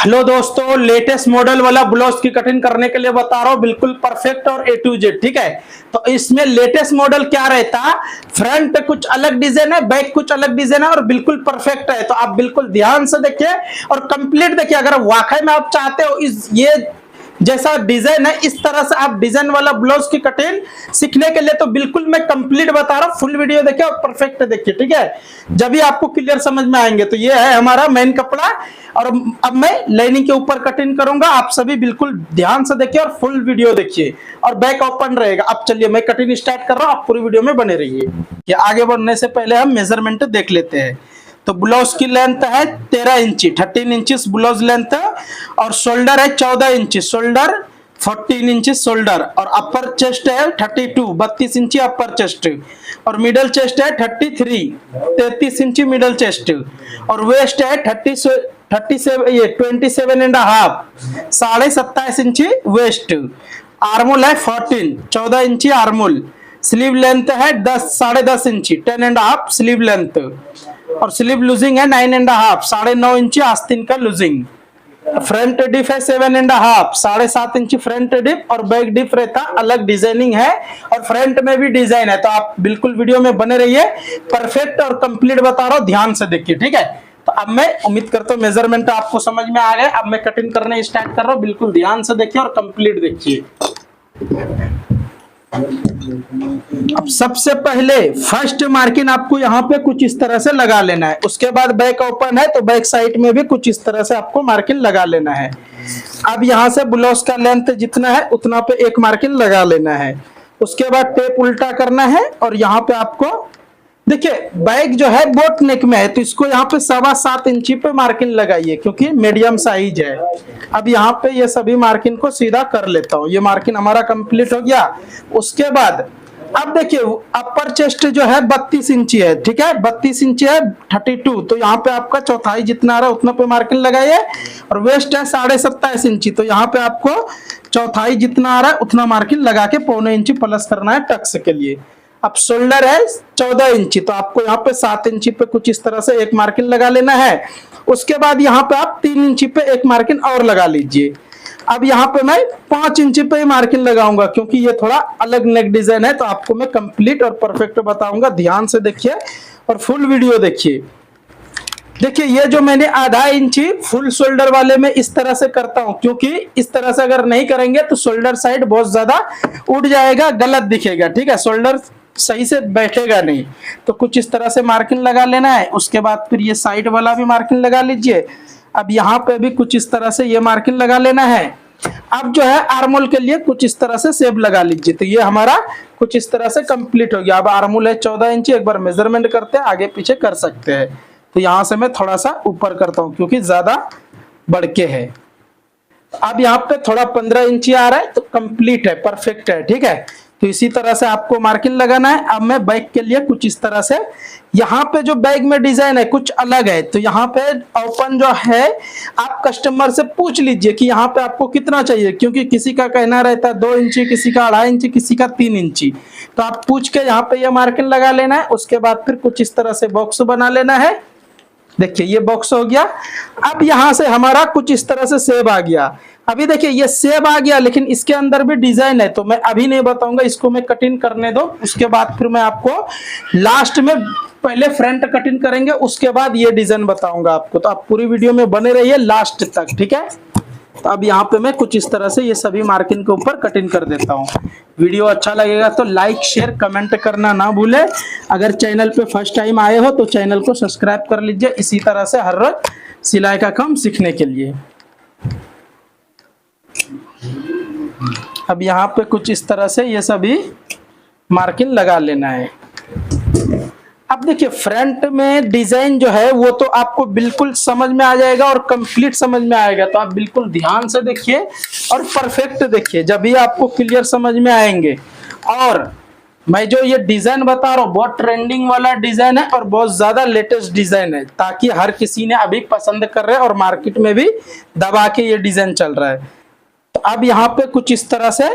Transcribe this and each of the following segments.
Hello दोस्तों, latest model वाला blouse की कटिंग करने के लिए बता रहा हूँ, बिल्कुल परफेक्ट और A to Z। ठीक है, तो इसमें लेटेस्ट मॉडल क्या रहता, फ्रंट पे कुछ अलग डिजाइन है, बैक कुछ अलग डिजाइन है और बिल्कुल परफेक्ट है। तो आप बिल्कुल ध्यान से देखिए और कंप्लीट देखिए। अगर वाकई में आप चाहते हो इस ये जैसा डिजाइन है, इस तरह से आप डिजाइन वाला ब्लाउज की कटिंग सीखने के लिए, तो बिल्कुल मैं कंप्लीट बता रहा हूँ। फुल वीडियो देखिए और परफेक्ट देखिए। ठीक है, जब भी आपको क्लियर समझ में आएंगे। तो ये है हमारा मेन कपड़ा और अब मैं लाइनिंग के ऊपर कटिंग करूंगा। आप सभी बिल्कुल ध्यान से देखिए और फुल वीडियो देखिए और बैक ओपन रहेगा। अब चलिए मैं कटिंग स्टार्ट कर रहा हूँ, आप पूरी वीडियो में बने रहिए। आगे बढ़ने से पहले हम मेजरमेंट देख लेते हैं। तो ब्लाउज की लेंथ है 13 इंची, 13 इंचेस ब्लाउज लेंथ और शोल्डर है 14 इंची, शोल्डर 14 इंची शोल्डर और अपर चेस्ट है 32 इंची अपर चेस्ट और मिडल चेस्ट है 33 इंची मिडल चेस्ट और वेस्ट है 27 एंड हाफ, 27.5 इंची वेस्ट। आर्मोल है 14 इंची आर्मोल। स्लीव लेंथ है 10.5 इंची, 10 एंड हाफ स्लीव लेंथ और स्लीव लूजिंग है 9 एंड हाफ, 9.5 इंची आस्तीन का लूजिंग। फ्रंट डिप है 7 एंड हाफ, 7.5 इंची फ्रंट डिप और बैक डिप रहता अलग डिजाइनिंग है और फ्रंट में भी डिजाइन है। तो आप बिल्कुल वीडियो में बने रहिए, परफेक्ट और कंप्लीट बता रहा हूँ, ध्यान से देखिए। ठीक है, तो अब मैं उम्मीद करता हूँ मेजरमेंट आपको समझ में आ गया। अब मैं कटिंग करने स्टार्ट कर रहा हूँ, बिल्कुल ध्यान से देखिए और कंप्लीट देखिए। अब सबसे पहले फर्स्ट मार्किंग आपको यहाँ पे कुछ इस तरह से लगा लेना है। उसके बाद बैक ओपन है तो बैक साइड में भी कुछ इस तरह से आपको मार्किंग लगा लेना है। अब यहाँ से ब्लाउज का लेंथ जितना है उतना पे एक मार्किंग लगा लेना है। उसके बाद टेप उल्टा करना है और यहाँ पे आपको देखिए बैक जो है बोट नेक में है तो इसको यहाँ पे 7.25 इंची पे मार्किंग लगाइए क्योंकि मीडियम साइज है। अब यहाँ पे ये सभी मार्किंग को सीधा कर लेता हूँ। ये मार्किंग हमारा कंप्लीट हो गया। उसके बाद अब देखिए अपर चेस्ट जो है 32 इंची है। ठीक है, 32 इंची है 32, तो यहाँ पे आपका चौथाई जितना आ रहा है उतना पे मार्किंग लगाइए और वेस्ट है 27.5 इंची, तो यहाँ पे आपको चौथाई जितना आ रहा है उतना मार्किंग लगा के 0.25 इंची प्लस करना है टक्स के लिए। अब शोल्डर है 14 इंची तो आपको यहाँ पे 7 इंची पे कुछ इस तरह से एक मार्किंग लगा लेना है। उसके बाद यहाँ पे आप 3 इंची पे एक मार्किंग और लगा लीजिए। अब यहाँ पे मैं 5 इंची पे मार्किंग लगाऊंगा क्योंकि ये थोड़ा अलग नेक डिजाइन है। तो आपको मैं कंप्लीट और परफेक्ट बताऊंगा, ध्यान से देखिए और फुल वीडियो देखिए। देखिए ये जो मैंने 1/2 इंची फुल शोल्डर वाले में इस तरह से करता हूं क्योंकि इस तरह से अगर नहीं करेंगे तो शोल्डर साइड बहुत ज्यादा उठ जाएगा, गलत दिखेगा। ठीक है, शोल्डर सही से बैठेगा नहीं। तो कुछ इस तरह से मार्किंग लगा लेना है। उसके बाद फिर ये साइड वाला भी मार्किंग लगा लीजिए। अब यहाँ पे भी कुछ इस तरह से ये मार्किंग लगा लेना है। अब जो है आर्मोल के लिए कुछ इस तरह से शेप लगा लीजिए। तो ये हमारा कुछ इस तरह से कंप्लीट हो गया। अब आर्मोल है 14 इंची, एक बार मेजरमेंट करते हैं, आगे पीछे कर सकते हैं। तो यहाँ से मैं थोड़ा सा ऊपर करता हूँ क्योंकि ज्यादा बढ़ के है। अब यहाँ पे थोड़ा 15 इंची आ रहा है तो कंप्लीट है, परफेक्ट है। ठीक है, तो इसी तरह से आपको मार्किंग लगाना है। अब मैं बैक के लिए कुछ इस तरह से, यहाँ पे जो बैक में डिजाइन है कुछ अलग है तो यहाँ पे ओपन जो है आप कस्टमर से पूछ लीजिए कि यहाँ पे आपको कितना चाहिए, क्योंकि किसी का कहना रहता है 2 इंची, किसी का 2.5 इंची, किसी का 3 इंची। तो आप पूछ के यहाँ पे ये मार्किंग लगा लेना है। उसके बाद फिर कुछ इस तरह से बॉक्स बना लेना है। देखिए ये बॉक्स हो गया। अब यहाँ से हमारा कुछ इस तरह से सेब आ गया। अभी देखिए ये सेब आ गया लेकिन इसके अंदर भी डिजाइन है तो मैं अभी नहीं बताऊंगा, इसको मैं कटिंग करने दो। उसके बाद फिर मैं आपको लास्ट में पहले फ्रंट कटिंग करेंगे, उसके बाद ये डिजाइन बताऊंगा आपको। तो आप पूरी वीडियो में बने रहिए लास्ट तक। ठीक है, तो अब यहाँ पे मैं कुछ इस तरह से ये सभी मार्किंग के ऊपर कटिंग कर देता हूँ। वीडियो अच्छा लगेगा तो लाइक शेयर कमेंट करना ना भूले। अगर चैनल पे फर्स्ट टाइम आए हो तो चैनल को सब्सक्राइब कर लीजिए इसी तरह से हर रोज सिलाई का काम सीखने के लिए। अब यहाँ पे कुछ इस तरह से ये सभी मार्किंग लगा लेना है। अब देखिए फ्रंट में डिजाइन जो है वो तो आपको बिल्कुल समझ में आ जाएगा और कंप्लीट समझ में आएगा। तो आप बिल्कुल ध्यान से देखिए और परफेक्ट देखिए, जब भी आपको क्लियर समझ में आएंगे। और मैं जो ये डिजाइन बता रहा हूँ बहुत ट्रेंडिंग वाला डिजाइन है और बहुत ज्यादा लेटेस्ट डिजाइन है, ताकि हर किसी ने अभी पसंद कर रहे हैं और मार्केट में भी दबा के ये डिजाइन चल रहा है। तो अब यहाँ पे कुछ इस तरह से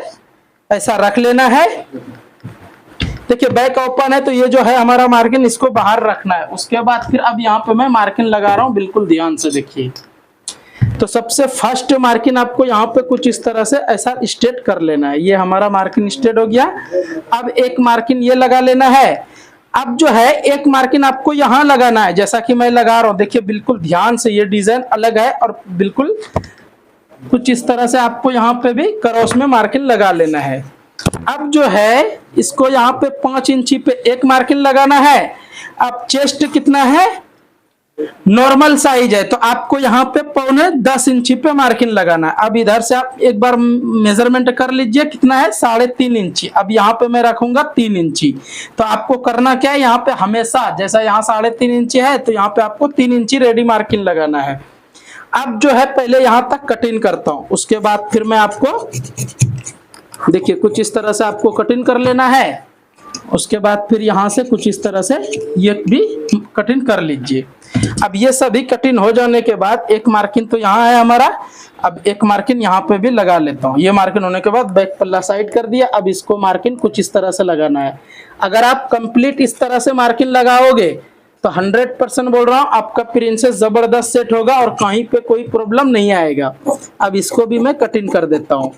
ऐसा रख लेना है। देखिए बैक ओपन है तो ये जो है हमारा मार्किंग इसको बाहर रखना है। उसके बाद फिर अब यहाँ पे मैं मार्किंग लगा रहा हूँ, बिल्कुल ध्यान से देखिए। तो सबसे फर्स्ट मार्किंग आपको यहाँ पे कुछ इस तरह से ऐसा स्टेट कर लेना है। ये हमारा मार्किंग स्टेट हो गया। अब एक मार्किंग ये लगा लेना है। अब जो है एक मार्किंग आपको यहाँ लगाना है, जैसा कि मैं लगा रहा हूँ। देखिए बिल्कुल ध्यान से, ये डिजाइन अलग है और बिल्कुल कुछ इस तरह से आपको यहाँ पे भी क्रॉस में मार्किंग लगा लेना है। अब जो है इसको यहाँ पे 5 इंची पे एक मार्किंग लगाना है। अब चेस्ट कितना है, नॉर्मल साइज है, तो आपको यहाँ पे 9.5 इंची पे मार्किंग लगाना है। अब इधर से आप एक बार मेजरमेंट कर लीजिए, कितना है 3.5 इंची। अब यहाँ पे मैं रखूंगा 3 इंची। तो आपको करना क्या है, यहाँ पे हमेशा जैसा यहाँ 3.5 इंची है तो यहाँ पे आपको 3 इंची रेडी मार्किंग लगाना है। अब जो है पहले यहाँ तक कटिंग करता हूँ, उसके बाद फिर मैं आपको देखिए कुछ इस तरह से आपको कटिंग कर लेना है। उसके बाद फिर यहाँ से कुछ इस तरह से ये भी कटिंग कर लीजिए। अब ये सभी कटिंग हो जाने के बाद एक मार्किंग तो यहाँ है हमारा। अब एक मार्किंग यहाँ पे भी लगा लेता हूँ। ये मार्किंग होने के बाद बैक पल्ला साइड कर दिया। अब इसको मार्किंग कुछ इस तरह से लगाना है। अगर आप कंप्लीट इस तरह से मार्किंग लगाओगे तो 100% बोल रहा हूँ आपका प्रिंसेस जबरदस्त सेट होगा और कहीं पे कोई प्रॉब्लम नहीं आएगा। अब इसको भी मैं कटिंग कर देता हूँ।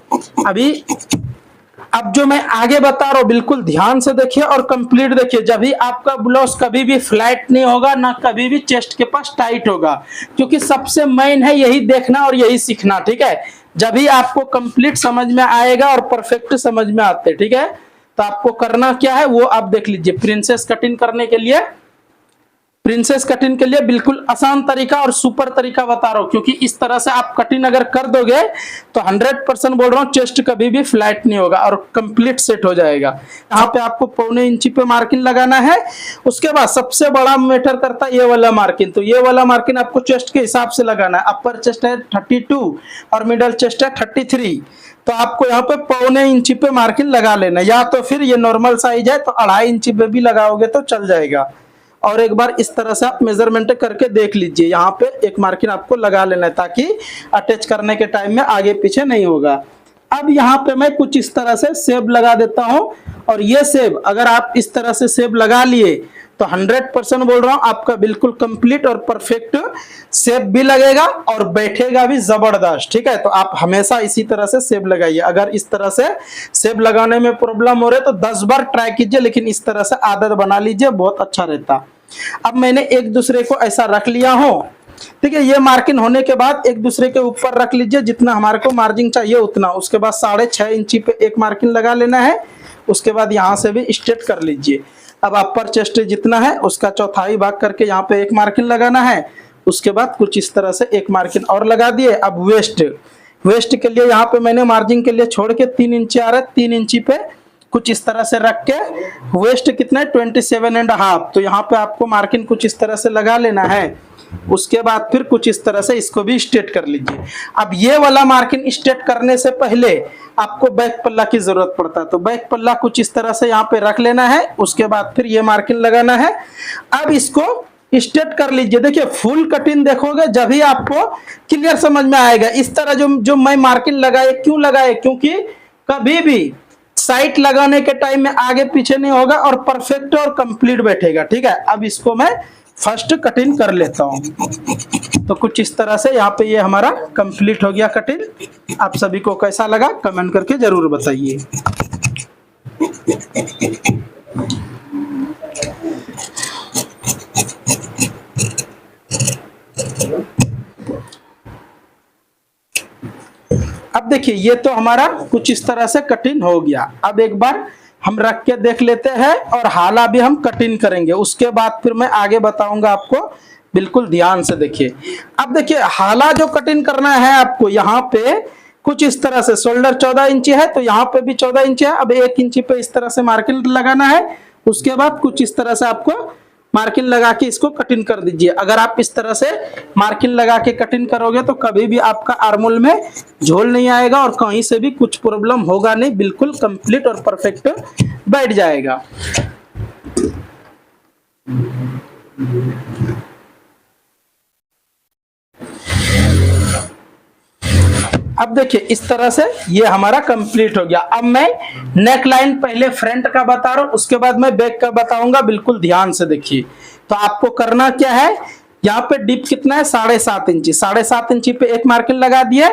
अब जो मैं आगे बता रहा हूँ बिल्कुल ध्यान से देखिए और कंप्लीट देखिए। जब भी आपका ब्लाउज कभी भी फ्लैट नहीं होगा ना कभी भी चेस्ट के पास टाइट होगा, क्योंकि सबसे मेन है यही देखना और यही सीखना, ठीक है। जब भी आपको कंप्लीट समझ में आएगा और परफेक्ट समझ में आते, ठीक है। तो आपको करना क्या है वो आप देख लीजिए। प्रिंसेस कटिंग के लिए बिल्कुल आसान तरीका और सुपर तरीका बता रहा हूँ, क्योंकि इस तरह से आप कटिंग अगर कर दोगे तो 100% बोल रहा हूँ चेस्ट कभी भी फ्लैट नहीं होगा और कंप्लीट सेट हो जाएगा। यहाँ पे आपको 1.25 इंची पे मार्किंग लगाना है। उसके बाद सबसे बड़ा मैटर करता है ये वाला मार्किंग। तो ये वाला मार्किंग आपको चेस्ट के हिसाब से लगाना है। अपर चेस्ट है 32 और मिडल चेस्ट है 33। तो आपको यहाँ पे 1.25 इंची पे मार्किंग लगा लेना, या तो फिर ये नॉर्मल साइज है तो 2.5 इंची पे भी लगाओगे तो चल जाएगा। और एक बार इस तरह से आप मेजरमेंट करके देख लीजिए। यहाँ पे एक मार्किंग आपको लगा लेना है ताकि अटैच करने के टाइम में आगे पीछे नहीं होगा। अब यहाँ पे मैं कुछ इस तरह से सेब लगा देता हूँ। और ये सेब अगर आप इस तरह से सेब लगा लिए तो 100% बोल रहा हूँ आपका बिल्कुल कंप्लीट और परफेक्ट सेब भी लगेगा और बैठेगा भी जबरदस्त, ठीक है। तो आप हमेशा इसी तरह से सेब लगाइए। अगर इस तरह से सेब लगाने में प्रॉब्लम हो रही है तो 10 बार ट्राई कीजिए, लेकिन इस तरह से आदत बना लीजिए, बहुत अच्छा रहता। अब मैंने एक दूसरे को ऐसा रख लिया हूँ, ठीक है। ये मार्किंग होने के बाद एक दूसरे के ऊपर रख लीजिए जितना हमारे को मार्जिन चाहिए उतना। उसके बाद 6.5 इंची पे एक मार्किंग लगा लेना है। उसके बाद यहाँ से भी स्ट्रेट कर लीजिए। अब अपर चेस्ट जितना है उसका चौथाई भाग करके यहाँ पे एक मार्किंग लगाना है। उसके बाद कुछ इस तरह से एक मार्किंग और लगा दिए। अब वेस्ट के लिए यहाँ पे मैंने मार्जिन के लिए छोड़ के 3 इंची आ रहा है, 3 इंची पे कुछ इस तरह से रख के वेस्ट कितना है 27.5। तो यहाँ पे आपको मार्किंग कुछ इस तरह से लगा लेना है। उसके बाद फिर कुछ इस तरह से इसको भी स्ट्रेट कर लीजिए। अब ये वाला मार्किंग स्ट्रेट करने से पहले आपको बैक पल्ला की जरूरत पड़ता है, तो बैक पल्ला कुछ इस तरह से यहाँ पे रख लेना है। उसके बाद फिर ये मार्किंग लगाना है। अब इसको स्ट्रेट कर लीजिए। देखिए फुल कटिंग देखोगे जब ही आपको क्लियर समझ में आएगा। इस तरह जो मैं मार्किंग लगाए क्यों लगाए, क्योंकि कभी भी साइट लगाने के टाइम में आगे पीछे नहीं होगा और परफेक्ट और कंप्लीट बैठेगा, ठीक है। अब इसको मैं फर्स्ट कटिंग कर लेता हूँ। तो कुछ इस तरह से यहाँ पे ये हमारा कंप्लीट हो गया कटिंग। आप सभी को कैसा लगा कमेंट करके जरूर बताइए। अब देखिए ये तो हमारा कुछ इस तरह से कटिंग हो गया। अब एक बार हम रख के देख लेते हैं और हाला भी हम कटिंग करेंगे। उसके बाद फिर मैं आगे बताऊंगा आपको, बिल्कुल ध्यान से देखिए। अब देखिए हाला जो कटिंग करना है आपको, यहाँ पे कुछ इस तरह से शोल्डर 14 इंची है तो यहाँ पे भी 14 इंची है। अब 1 इंची पे इस तरह से मार्किंग लगाना है। उसके बाद कुछ इस तरह से आपको मार्किंग लगा के इसको कटिंग कर दीजिए। अगर आप इस तरह से मार्किंग लगा के कटिंग करोगे तो कभी भी आपका आर्मोल में झोल नहीं आएगा और कहीं से भी कुछ प्रॉब्लम होगा नहीं, बिल्कुल कंप्लीट और परफेक्ट बैठ जाएगा। अब देखिए इस तरह से ये हमारा कंप्लीट हो गया। अब मैं नेक लाइन पहले फ्रंट का बता रहा हूँ, उसके बाद मैं बैक का बताऊंगा, बिल्कुल ध्यान से देखिए। तो आपको करना क्या है, यहाँ पे डीप कितना है 7.5 इंची, 7.5 इंची पे एक मार्किंग लगा दिए।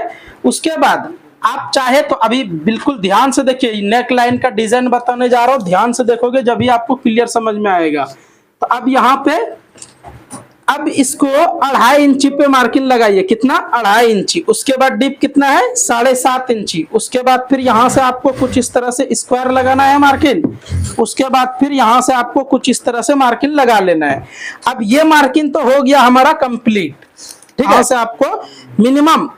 उसके बाद आप चाहे तो अभी बिल्कुल ध्यान से देखिए, नेक लाइन का डिजाइन बताने जा रहा हूं, ध्यान से देखोगे जब भी आपको क्लियर समझ में आएगा। तो अब यहाँ पे अब इसको 2.5 इंची पे मार्किंग लगाइए, कितना 2.5 इंची। उसके बाद डीप कितना है 7.5 इंची। उसके बाद फिर यहाँ से आपको कुछ इस तरह से स्क्वायर लगाना है मार्किंग। उसके बाद फिर यहाँ से आपको कुछ इस तरह से मार्किंग लगा लेना है। अब ये मार्किंग तो हो गया हमारा कंप्लीट, ठीक है। यहाँ से आपको मिनिमम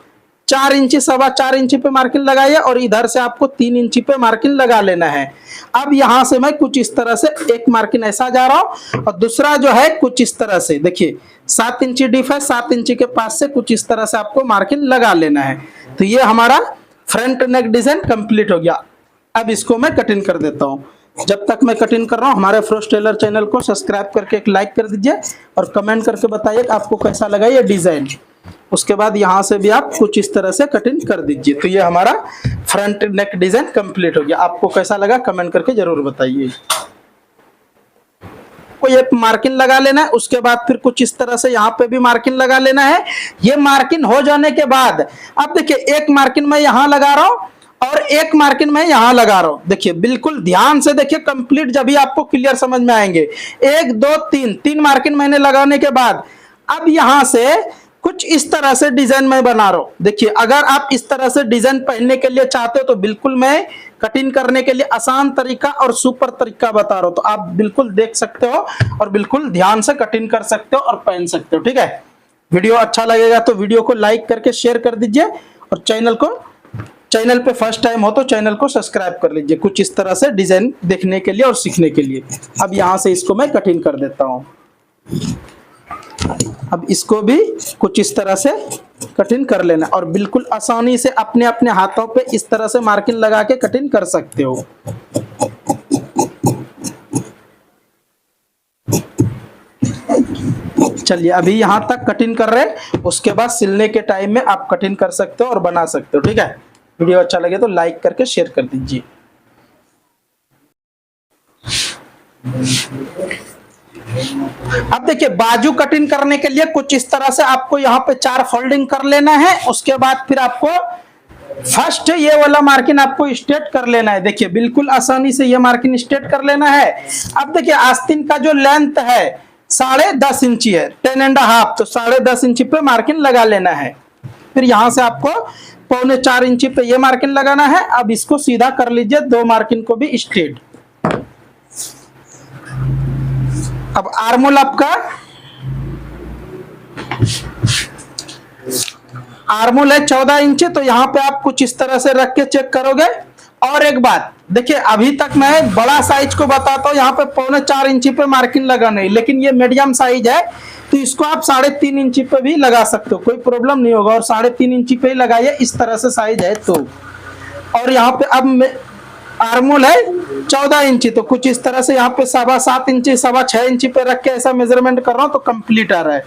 4 इंची 4.25 इंची पे मार्किंग लगाइए और इधर से आपको 3 इंची पे मार्किंग लगा लेना है। अब यहां से मैं कुछ इस तरह से एक मार्किंग ऐसा जा रहा हूं और दूसरा जो है कुछ इस तरह से, देखिए 7 इंची डीप है, 7 इंची के पास से कुछ इस तरह से आपको मार्किंग लगा लेना है। तो ये हमारा फ्रंट नेक डिजाइन कंप्लीट हो गया। अब इसको मैं कटिंग कर देता हूं। जब तक मैं कटिंग कर रहा हूं, हमारे अफरोज टेलर चैनल को सब्सक्राइब करके एक लाइक कर दीजिए और कमेंट करके बताइए आपको कैसा लगा ये डिजाइन। उसके बाद यहां से भी आप कुछ इस तरह से कटिंग कर दीजिए। तो ये हमारा फ्रंट नेक डिजाइन कंप्लीट हो गया। आपको कैसा लगा कमेंट करके जरूर बताइए। को ये मार्किंग लगा लेना है। उसके बाद फिर कुछ इस तरह से यहाँ पे भी मार्किंग लगा लेना है। ये मार्किंग हो जाने के बाद अब देखिए, एक मार्किंग मैं यहाँ लगा रहा हूँ और एक मार्किंग मैं यहाँ लगा रहा हूँ। देखिए बिल्कुल ध्यान से देखिए, कंप्लीट जब भी आपको क्लियर समझ में आएंगे। 1 2 3 मार्किंग मैंने लगाने के बाद अब यहां से कुछ इस तरह से डिजाइन मैं बना रहा हूं। देखिए अगर आप इस तरह से डिजाइन पहनने के लिए चाहते हो तो बिल्कुल मैं कटिंग करने के लिए आसान तरीका और सुपर तरीका बता रहा हूं। तो आप बिल्कुल देख सकते हो और बिल्कुल ध्यान से कटिंग कर सकते हो और पहन सकते हो, ठीक है। वीडियो अच्छा लगेगा तो वीडियो को लाइक करके शेयर कर दीजिए और चैनल पे फर्स्ट टाइम हो तो चैनल को सब्सक्राइब कर लीजिए, कुछ इस तरह से डिजाइन देखने के लिए और सीखने के लिए। अब यहां से इसको मैं कटिंग कर देता हूं। अब इसको भी कुछ इस तरह से कटिंग कर लेना और बिल्कुल आसानी से अपने अपने हाथों पे इस तरह से मार्किंग लगा के कटिंग कर सकते हो। चलिए अभी यहां तक कटिंग कर रहे हैं, उसके बाद सिलने के टाइम में आप कटिंग कर सकते हो और बना सकते हो, ठीक है। वीडियो अच्छा लगे तो लाइक करके शेयर कर दीजिए। अब देखिए बाजू कटिंग करने के लिए कुछ इस तरह से आपको यहाँ पे 4 फोल्डिंग कर लेना है। उसके बाद फिर आपको फर्स्ट ये वाला मार्किंग आपको स्ट्रेट कर लेना है। देखिए बिल्कुल आसानी से ये मार्किंग स्ट्रेट कर लेना है। अब देखिए आस्तीन का जो लेंथ है 10.5 इंची है, 10.5, तो 10.5 इंची पे मार्किंग लगा लेना है। फिर यहां से आपको 3.25 इंची पे ये मार्किंग लगाना है। अब इसको सीधा कर लीजिए, 2 मार्किंग को भी स्ट्रेट। अब आर्मोल आपका आर्मोल है 14 इंच, तो यहाँ पे आप कुछ इस तरह से रख के चेक करोगे। और एक बात देखिए, अभी तक मैं बड़ा साइज को बताता हूँ, यहाँ पे 3.25 इंची पे मार्किंग लगा नहीं, लेकिन ये मीडियम साइज है तो इसको आप 3.5 इंची पे भी लगा सकते हो, कोई प्रॉब्लम नहीं होगा। और 3.5 इंची पे ही लगाइए, इस तरह से साइज है तो। और यहाँ पे अब आर्मोल है 14 इंची, तो कुछ इस तरह से यहाँ पे 7.25 इंची 6.25 इंची पे रख के ऐसा मेजरमेंट कर रहा हूँ तो कंप्लीट आ रहा है।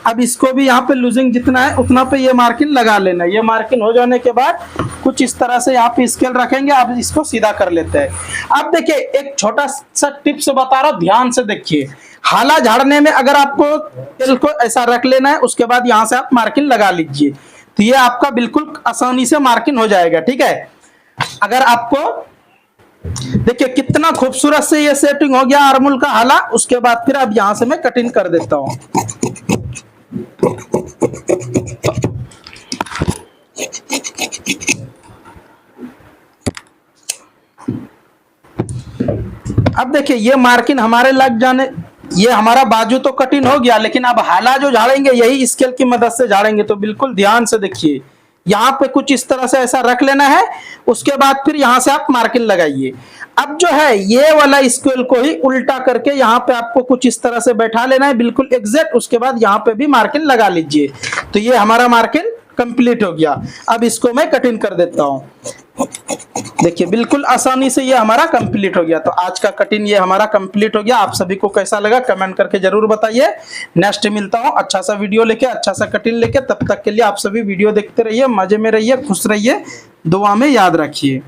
अब इसको भी यहाँ पे लूजिंग जितना है उतना पे ये मार्किंग लगा लेना है। ये मार्किंग हो जाने के बाद कुछ इस तरह से यहाँ पे स्केल रखेंगे। अब इसको सीधा कर लेते हैं। अब देखिए एक छोटा सा टिप्स बता रहा हूँ, ध्यान से देखिए। हाला झाड़ने में अगर आपको तेल को ऐसा रख लेना है, उसके बाद यहाँ से आप मार्किंग लगा लीजिए, तो ये आपका बिल्कुल आसानी से मार्किंग हो जाएगा, ठीक है। अगर आपको देखिए कितना खूबसूरत से ये सेटिंग हो गया आर्मोल का हाला। उसके बाद फिर अब यहां से मैं कटिंग कर देता हूं। अब देखिए ये मार्किंग हमारे लग जाने, ये हमारा बाजू तो कटिंग हो गया, लेकिन अब हाला जो झाड़ेंगे यही स्केल की मदद से झाड़ेंगे। तो बिल्कुल ध्यान से देखिए, यहाँ पे कुछ इस तरह से ऐसा रख लेना है। उसके बाद फिर यहाँ से आप मार्किंग लगाइए। अब जो है ये वाला स्केल को ही उल्टा करके यहाँ पे आपको कुछ इस तरह से बैठा लेना है, बिल्कुल एग्जैक्ट। उसके बाद यहाँ पे भी मार्किंग लगा लीजिए। तो ये हमारा मार्किंग कंप्लीट हो गया। अब इसको मैं कटिंग कर देता हूँ। देखिए बिल्कुल आसानी से ये हमारा कंप्लीट हो गया। तो आज का कटिंग ये हमारा कंप्लीट हो गया। आप सभी को कैसा लगा कमेंट करके जरूर बताइए। नेक्स्ट मिलता हूँ अच्छा सा वीडियो लेके, अच्छा सा कटिंग लेके। तब तक के लिए आप सभी वीडियो देखते रहिए, मजे में रहिए, खुश रहिए, दुआ में याद रखिए।